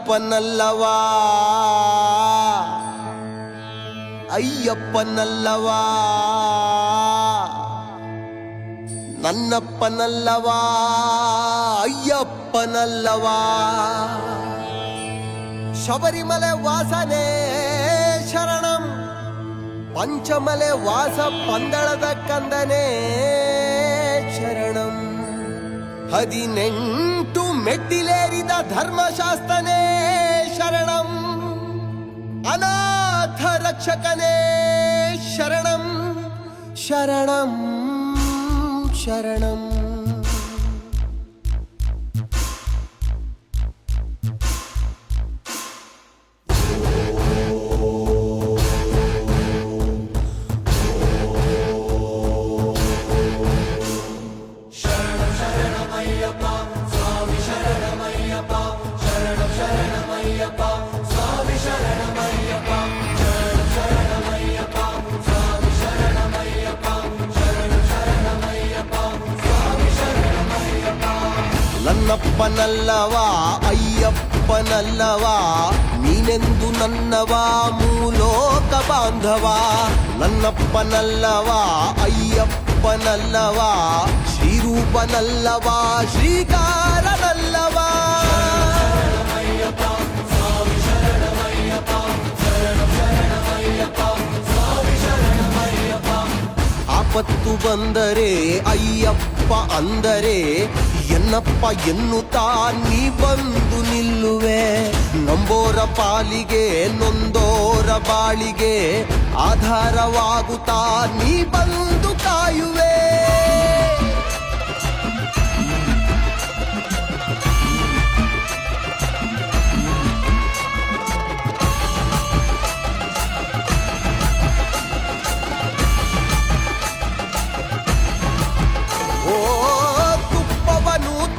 ನನ್ನಪ್ಪನಲ್ಲವಾ ಅಯ್ಯಪ್ಪನಲ್ಲವಾ ನನ್ನಪ್ಪನಲ್ಲವಾ ಅಯ್ಯಪ್ಪನಲ್ಲವಾ ಶಬರಿಮಲೆ ವಾಸನೆ ಶರಣಂ ಪಂಚಮಲೆ ವಾಸ ಪಂದಳದ ಕಂದನೆ ಶರಣಂ 18 ಮೆಟ್ಟಿಲೇರಿದ ಧರ್ಮಶಾಸ್ತ್ರನೇ ಶರಣಂ ಅನಾಥ ರಕ್ಷಕನೇ ಶರಣಂ ಶರಣಂ ಶರಣಂ ನನ್ನಪ್ಪನಲ್ಲವಾ ಅಯ್ಯಪ್ಪನಲ್ಲವಾ ನೀನೆಂದು ನನ್ನವಾ ಮೂಲೋಕ ಬಾಂಧವ ನನ್ನಪ್ಪನಲ್ಲವಾ ಅಯ್ಯಪ್ಪನಲ್ಲವಾ ಶ್ರೀರೂಪನಲ್ಲವಾ ಶ್ರೀಕಾರನಲ್ಲವಾ ಆಪತ್ತು ಬಂದರೆ ಅಯ್ಯಪ್ಪ ಅಂದರೆ ಎನ್ನಪ್ಪ ಎನ್ನುತ್ತಾ ನೀ ಬಂದು ನಿಲ್ಲುವೆ ನಂಬೋರ ಪಾಲಿಗೆ ನೊಂದೋರ ಬಾಳಿಗೆ ಆಧಾರವಾಗುತ್ತಾ ನೀ ಬಂದು ಕಾಯುವೆ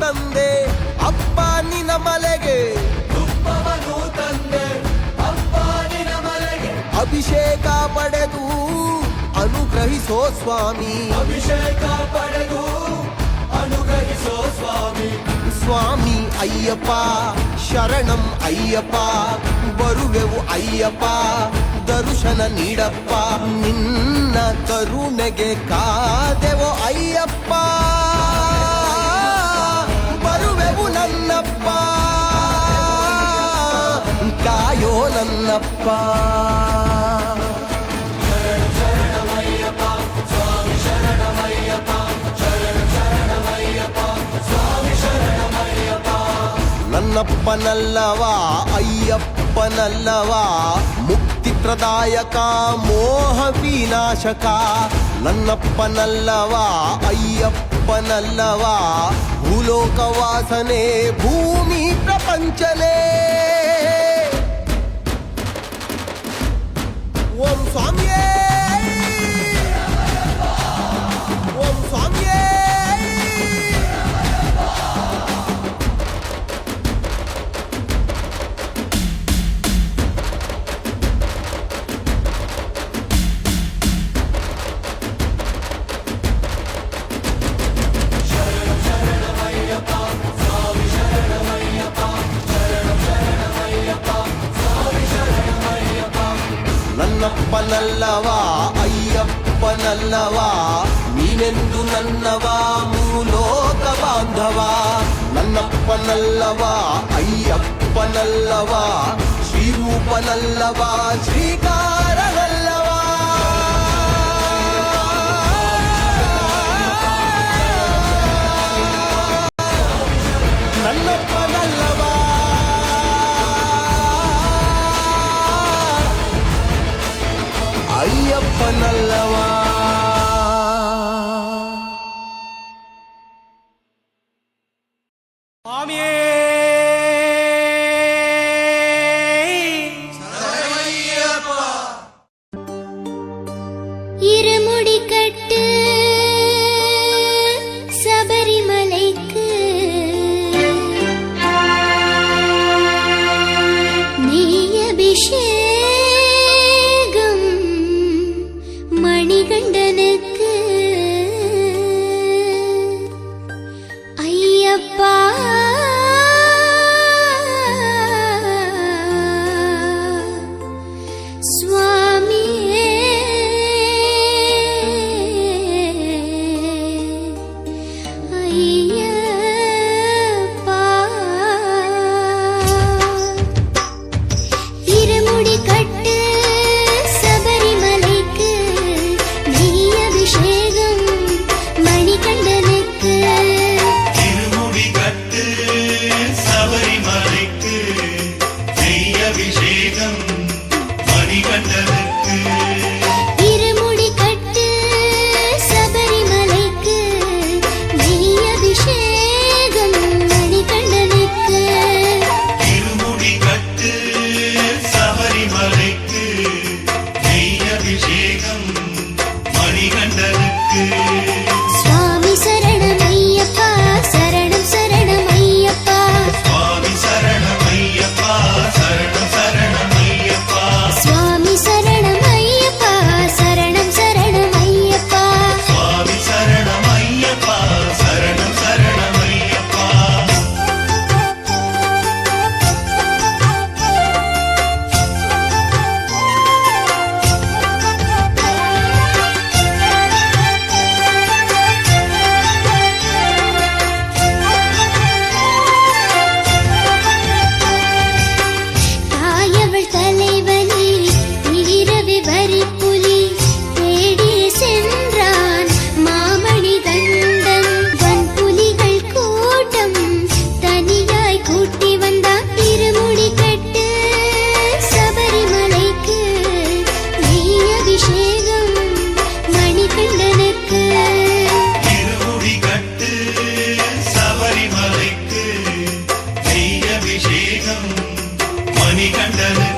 ತಂದೆ ಅಪ್ಪ ನಿನ ಮಲೆಗೆ ತುಪ್ಪವನ್ನು ತಂದೆ ಅಪ್ಪ ನಿನ ಮಲೆಗೆ ಅಭಿಷೇಕ ಪಡೆದು ಅನುಗ್ರಹಿಸೋ ಸ್ವಾಮಿ ಅಭಿಷೇಕ ಪಡೆದು ಅನುಗ್ರಹಿಸೋ ಸ್ವಾಮಿ ಸ್ವಾಮಿ ಅಯ್ಯಪ್ಪ ಶರಣಂ ಅಯ್ಯಪ್ಪ ಬರುವೆವು ಅಯ್ಯಪ್ಪ ದರ್ಶನ ನೀಡಪ್ಪ ನಿನ್ನ ಕರುಣೆಗೆ ಕಾದೆವೋ ಅಯ್ಯಪ್ಪ ನನ್ನಪ್ಪ ಕಾಯೋ ನನ್ನಪ್ಪ ನನ್ನಪ್ಪನಲ್ಲವಾ ಅಯ್ಯಪ್ಪನಲ್ಲವಾ ಮುಕ್ತಿ ಪ್ರದಾಯಕ ಮೋಹ ವಿನಾಶಕ ನನ್ನಪ್ಪನಲ್ಲವಾ ಅಯ್ಯಪ್ಪನಲ್ಲವಾ ಭೂಲೋಕ ವಾಸನೆ ಭೂಮಿ ಪ್ರಪಂಚಲೇ ಓಂ ಸ್ವಾಮಿಯೇ ಓಂ ಸ್ವಾಮಿಯೇ ನನ್ನಪ್ಪನಲ್ಲವಾ ಅಯ್ಯಪ್ಪನಲ್ಲವಾ ನೀನೆಂದು ನನ್ನವಾ ಮೂಲೋಕ ಬಾಂಧವ ನನ್ನಪ್ಪನಲ್ಲವಾ ಅಯ್ಯಪ್ಪನಲ್ಲವಾ ಶ್ರೀರೂಪನಲ್ಲವಾ ಶ್ರೀಕಾರನಲ್ಲವಾ ನನ್ನಪ್ಪನಲ್ಲವಾ ಅಯ್ಯಪ್ಪನಲ್ಲವಾ ಸ್ವಾಮಿಯೇ இருமுடி கட்டு சபரிமலைக்கு நீ அபிஷேகம் அபிஷேகம் மணிகண்டனுக்கு இருமுடி கட்டு சபரிமலைக்கு நெய் அபிஷேகம் மணிகண்டனுக்கு இருமுடி கட்டு சபரிமலைக்கு நெய் அபிஷேகம் மணிகண்டனுக்கு சுவாமி சரணமையப்பா சரணம் சரணமையப்பா சுவாமி சரணமையப்பா சரணம் சரணமையப்பா சுவாமி சரணமையப்பா சரணம் சரணமையப்பா சுவாமி சரணமையப்பா சரணம் சரணமையப்பா தாயவள் தலைவனே இரவி வரி புலி தேடி சென்றான் மாமணி தண்டன் வன்புலிகள் கூட்டம் தனியாய் கூட்டி வந்தான் இருமுடி கட்டு சபரிமலைக்கு நெய் அபிஷேகம் மணிகண்டனுக்கு இருமுடி கட்டு சபரிமலைக்கு நெய் அபிஷேகம் மணிகண்டனுக்கு